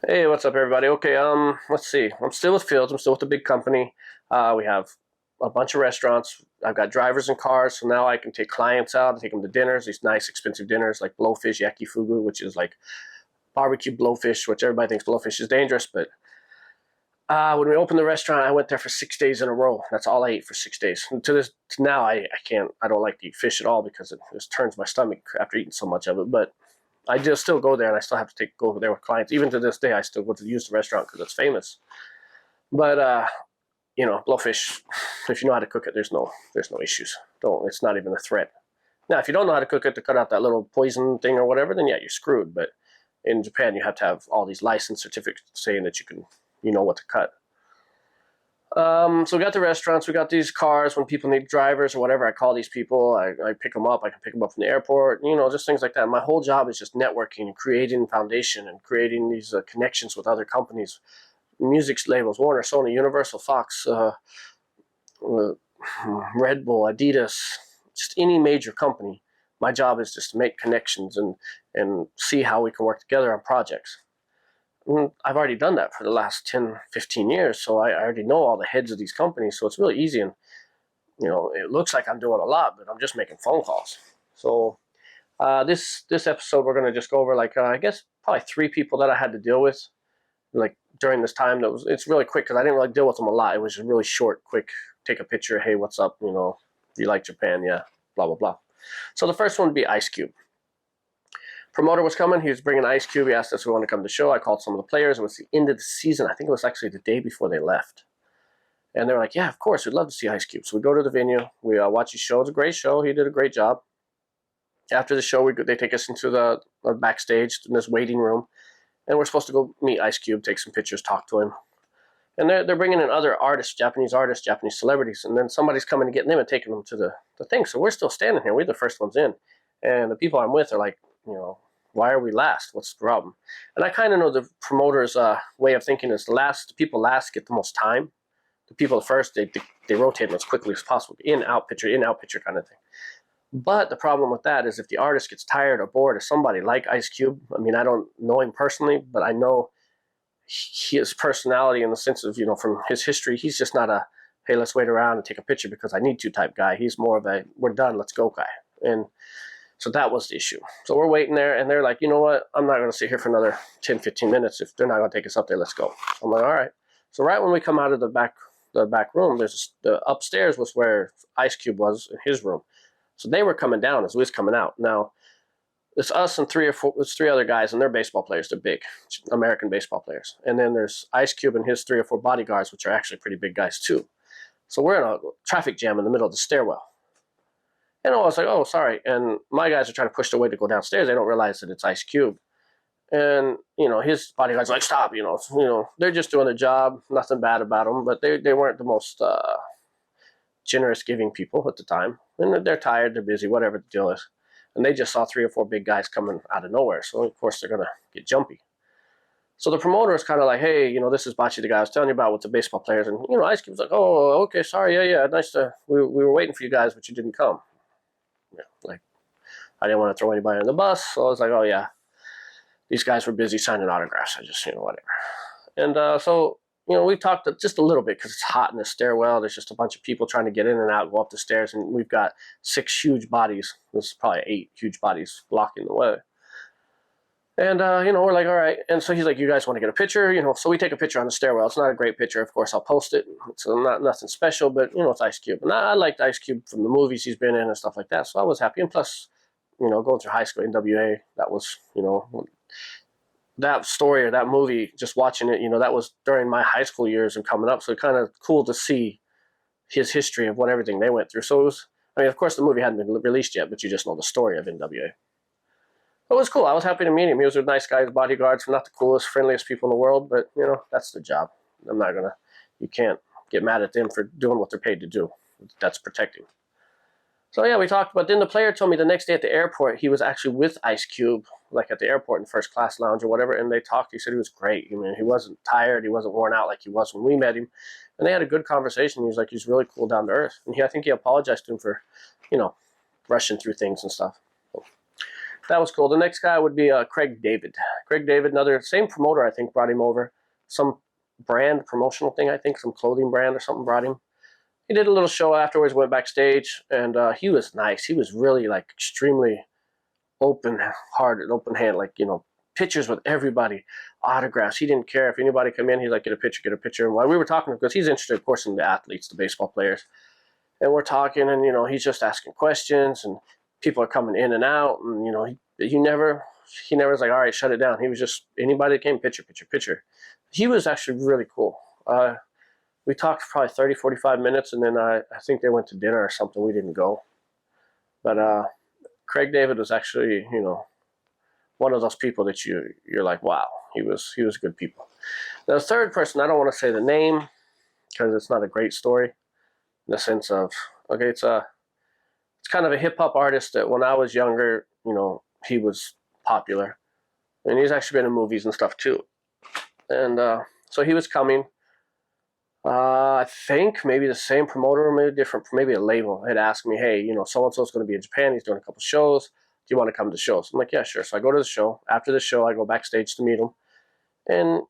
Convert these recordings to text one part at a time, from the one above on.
Hey, what's up, everybody? Okay, let's see. I'm still with Fields. I'm still with the big company. We have a bunch of restaurants. I've got drivers and cars, so now I can take clients out and take them to dinners. These nice, expensive dinners like blowfish yakifugu, which is like barbecue blowfish, which everybody thinks blowfish is dangerous. But when we opened the restaurant, I went there for 6 days in a row. That's all I ate for 6 days. And to now, I can't. I don't like to eat fish at all because it just turns my stomach after eating so much of it. But I just still go there, and I still have to go there with clients. Even to this day, I still go to use the restaurant because it's famous. But blowfish, if you know how to cook it, there's no issues. Don't. It's not even a threat. Now, if you don't know how to cook it to cut out that little poison thing or whatever, then yeah, you're screwed. But in Japan, you have to have all these license certificates saying that you know what to cut. So we got the restaurants, we got these cars. When people need drivers or whatever, I call these people. I pick them up. I can pick them up from the airport. Just things like that. My whole job is just networking and creating foundation and creating these connections with other companies, music labels, Warner, Sony, Universal, Fox, Red Bull, Adidas, just any major company. My job is just to make connections and see how we can work together on projects. I've already done that for the last 10, 15 years, so I already know all the heads of these companies, so it's really easy. And, it looks like I'm doing a lot, but I'm just making phone calls. So this episode, we're going to just go over, I guess, probably three people that I had to deal with, like, during this time. It's really quick because I didn't really deal with them a lot. It was just really short, quick, take a picture, hey, what's up, do you like Japan? Yeah, blah, blah, blah. So the first one would be Ice Cube. Promoter was coming. He was bringing Ice Cube. He asked us if we want to come to the show. I called some of the players. It was the end of the season. I think it was actually the day before they left. And they were like, yeah, of course, we'd love to see Ice Cube. So we go to the venue. We watch his show. It's a great show. He did a great job. After the show, they take us into the backstage in this waiting room. And we're supposed to go meet Ice Cube, take some pictures, talk to him. And they're bringing in other artists, Japanese celebrities. And then somebody's coming to get them and taking them to the thing. So we're still standing here. We're the first ones in. And the people I'm with are like, why are we last? What's the problem? And I kind of know the promoter's way of thinking is the people last get the most time. The people first, they rotate them as quickly as possible. In, out picture kind of thing. But the problem with that is if the artist gets tired or bored of somebody like Ice Cube, I mean, I don't know him personally, but I know his personality in the sense of, from his history, he's just not a, hey, let's wait around and take a picture because I need to type guy. He's more of a, we're done, let's go guy. And so that was the issue. So we're waiting there, and they're like, you know what? I'm not going to sit here for another 10, 15 minutes. If they're not going to take us up there, let's go. So I'm like, all right. So right when we come out of the back room, the upstairs was where Ice Cube was in his room. So they were coming down as we was coming out. Now, it's us and it's three other guys, and they're baseball players. They're big, American baseball players. And then there's Ice Cube and his 3 or 4 bodyguards, which are actually pretty big guys too. So we're in a traffic jam in the middle of the stairwell. And I was like, oh, sorry. And my guys are trying to push their way to go downstairs. They don't realize that it's Ice Cube. And, his bodyguards are like, stop, they're just doing their job. Nothing bad about them. But they weren't the most generous giving people at the time. And they're tired, they're busy, whatever the deal is. And they just saw 3 or 4 big guys coming out of nowhere. So, of course, they're going to get jumpy. So the promoter is kind of like, hey, this is Bachi, the guy I was telling you about with the baseball players. And, Ice Cube's like, oh, okay, sorry, yeah, nice we were waiting for you guys, but you didn't come. Like, I didn't want to throw anybody on the bus, so I was like, oh yeah, these guys were busy signing autographs. I just, whatever. And so, we talked just a little bit because it's hot in the stairwell. There's just a bunch of people trying to get in and out, go up the stairs, and we've got 6 huge bodies. This is probably 8 huge bodies blocking the way. And, we're like, all right. And so he's like, you guys want to get a picture? So we take a picture on the stairwell. It's not a great picture. Of course, I'll post it. It's not nothing special, but, it's Ice Cube. And I liked Ice Cube from the movies he's been in and stuff like that. So I was happy. And plus, going through high school, NWA, that was, that story or that movie, just watching it, that was during my high school years and coming up. So kind of cool to see his history of everything they went through. So it was, of course, the movie hadn't been released yet, but you just know the story of NWA. It was cool. I was happy to meet him. He was a nice guy. His bodyguards, not the coolest, friendliest people in the world, but, that's the job. You can't get mad at them for doing what they're paid to do. That's protecting. So, yeah, we talked, but then the player told me the next day at the airport, he was actually with Ice Cube, like at the airport in first class lounge or whatever, and they talked. He said he was great. He wasn't tired. He wasn't worn out like he was when we met him. And they had a good conversation. He was like, he's really cool, down to earth. And I think he apologized to him for, rushing through things and stuff. that was cool. The next guy would be Craig David. Craig David, another same promoter, I think, brought him over. Some brand promotional thing, I think, some clothing brand or something brought him. He did a little show afterwards, went backstage, and he was nice. He was really like extremely open-hearted, open-handed, like, pictures with everybody, autographs. He didn't care if anybody come in. He's like, get a picture, get a picture. And while we were talking, because he's interested, of course, in the athletes, the baseball players, and we're talking, and he's just asking questions, and people are coming in and out, and he never was like, all right, shut it down. He was just, anybody that came, picture, picture, picture. He was actually really cool. We talked for probably 30, 45 minutes, and then I think they went to dinner or something. We didn't go. But Craig David was actually, one of those people that you're like, wow, he was good people. The third person, I don't want to say the name because it's not a great story in the sense of, okay, it's kind of a hip hop artist that when I was younger, he was popular, and he's actually been in movies and stuff too. And so he was coming. I think maybe the same promoter, maybe different, maybe a label had asked me, hey, so and so's going to be in Japan. He's doing a couple shows. Do you want to come to shows? I'm like, yeah, sure. So I go to the show. After the show, I go backstage to meet him, and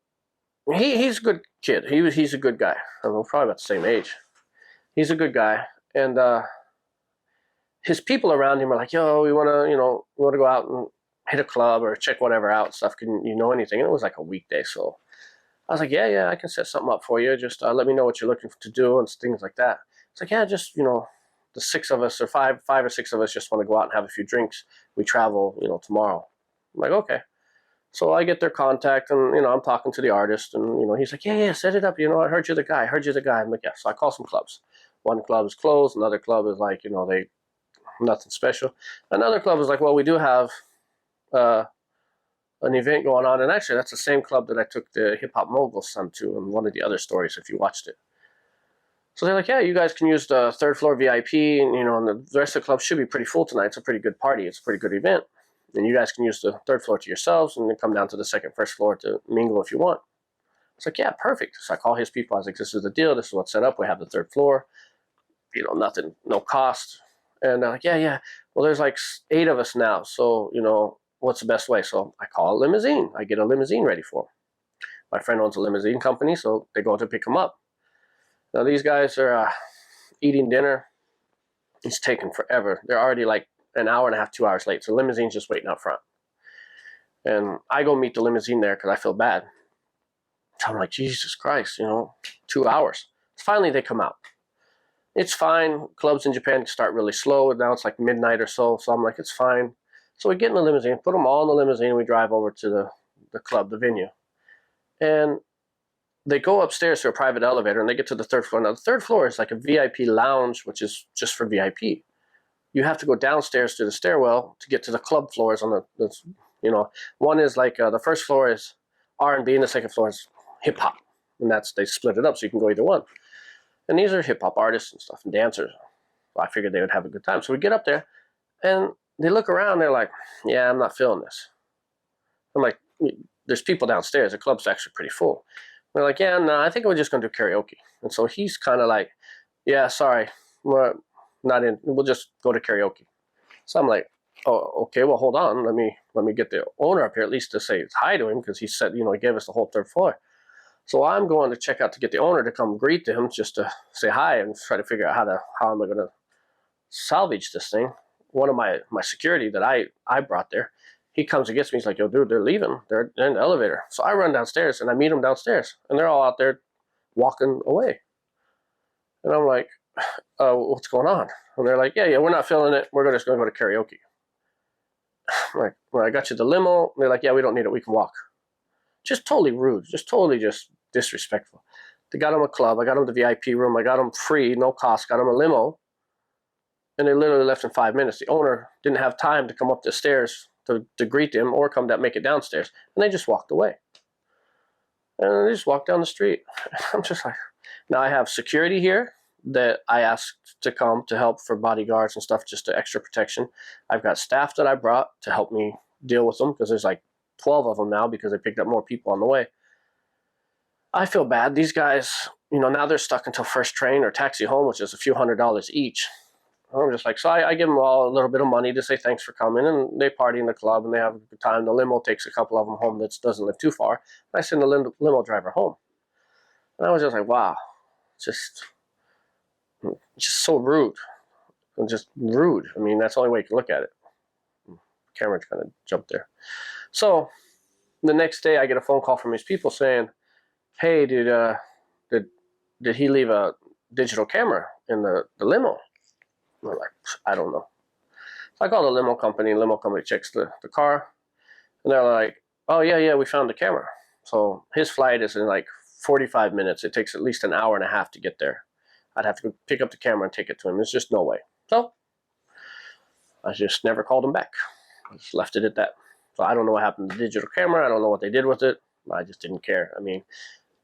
he's a good kid. He's a good guy. We're probably about the same age. He's a good guy, and his people around him are like, yo, we want to go out and hit a club or check whatever out stuff. Can you know anything? And it was like a weekday, so I was like, yeah, I can set something up for you. Just let me know what you're looking to do and things like that. It's like, yeah, just the six of us or five or six of us just want to go out and have a few drinks. We travel, tomorrow. I'm like, okay. So I get their contact, and I'm talking to the artist, and he's like, yeah, set it up. I heard you're the guy. I'm like, yeah. So I call some clubs. One club is closed. Another club is like, they nothing special. Another club is like, well, we do have an event going on, and actually that's the same club that I took the Hip Hop Mogul's son to in one of the other stories if you watched it. So they're like, yeah, you guys can use the third floor VIP, and and the rest of the club should be pretty full tonight. It's a pretty good party. It's a pretty good event. And you guys can use the third floor to yourselves and then come down to the first floor to mingle if you want. It's like, yeah, perfect. So I call his people. I was like, this is the deal. This is what's set up. We have the third floor. Nothing, no cost. And they're like, yeah. Well, there's like 8 of us now. So, what's the best way? So I call a limousine. I get a limousine ready for them. My friend owns a limousine company, so they go to pick them up. Now, these guys are eating dinner. It's taking forever. They're already like an hour and a half, 2 hours late. So the limousine's just waiting out front. And I go meet the limousine there because I feel bad. So I'm like, Jesus Christ, 2 hours. Finally, they come out. It's fine. Clubs in Japan start really slow. Now it's like midnight or so. So I'm like, it's fine. So we get in the limousine, put them all in the limousine, and we drive over to the club, the venue. And they go upstairs to a private elevator, and they get to the third floor. Now, the third floor is like a VIP lounge, which is just for VIP. You have to go downstairs to the stairwell to get to the club floors. One is like the first floor is R&B, and the second floor is hip hop, and they split it up so you can go either one. And these are hip hop artists and stuff and dancers. Well, I figured they would have a good time. So we get up there, and they look around. They're like, yeah, I'm not feeling this. I'm like, there's people downstairs. The club's actually pretty full. They're like, yeah, no, I think we're just going to do karaoke. And so he's kind of like, yeah, sorry, we're not in. We'll just go to karaoke. So I'm like, oh, okay, well, hold on. Let me get the owner up here at least to say hi to him because he said, he gave us the whole third floor. So I'm going to check out to get the owner to come greet to him just to say hi and try to figure out how am I going to salvage this thing. One of my security that I brought there, he comes and gets me. He's like, yo, dude, they're leaving. They're in the elevator. So I run downstairs, and I meet them downstairs, and they're all out there walking away. And I'm like, what's going on? And they're like, yeah, we're not feeling it. We're just going to go to karaoke. I'm like, well, I got you the limo. And they're like, yeah, we don't need it. We can walk. Just totally rude. Just totally just disrespectful. They got them a club. I got them the VIP room. I got them free, no cost. Got them a limo. And they literally left in 5 minutes. The owner didn't have time to come up the stairs to greet them or come down, make it downstairs. And they just walked away. And they just walked down the street. I'm just like, now I have security here that I asked to come to help for bodyguards and stuff, just to extra protection. I've got staff that I brought to help me deal with them because there's like 12 of them now because they picked up more people on the way. I feel bad. These guys, now they're stuck until first train or taxi home, which is a few $100s each. I'm just like, so I give them all a little bit of money to say thanks for coming, and they party in the club and they have a good time. The limo takes a couple of them home that doesn't live too far. And I send the limo driver home. And I was just like, wow, just so rude. And just rude. I mean, that's the only way you can look at it. Camera kind of jumped there. So the next day I get a phone call from these people saying, hey, did he leave a digital camera in the limo? And I'm like, I don't know. So I call the limo company checks the car, and they're like, oh, yeah, we found the camera. So his flight is in like 45 minutes. It takes at least an hour and a half to get there. I'd have to go pick up the camera and take it to him. There's just no way. So I just never called him back. I just left it at that. So I don't know what happened to the digital camera. I don't know what they did with it. I just didn't care. I mean,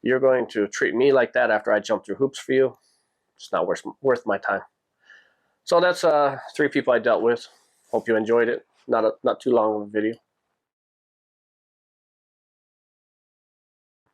you're going to treat me like that after I jump through hoops for you? It's not worth my time. So that's 3 people I dealt with. Hope you enjoyed it. Not too long of a video.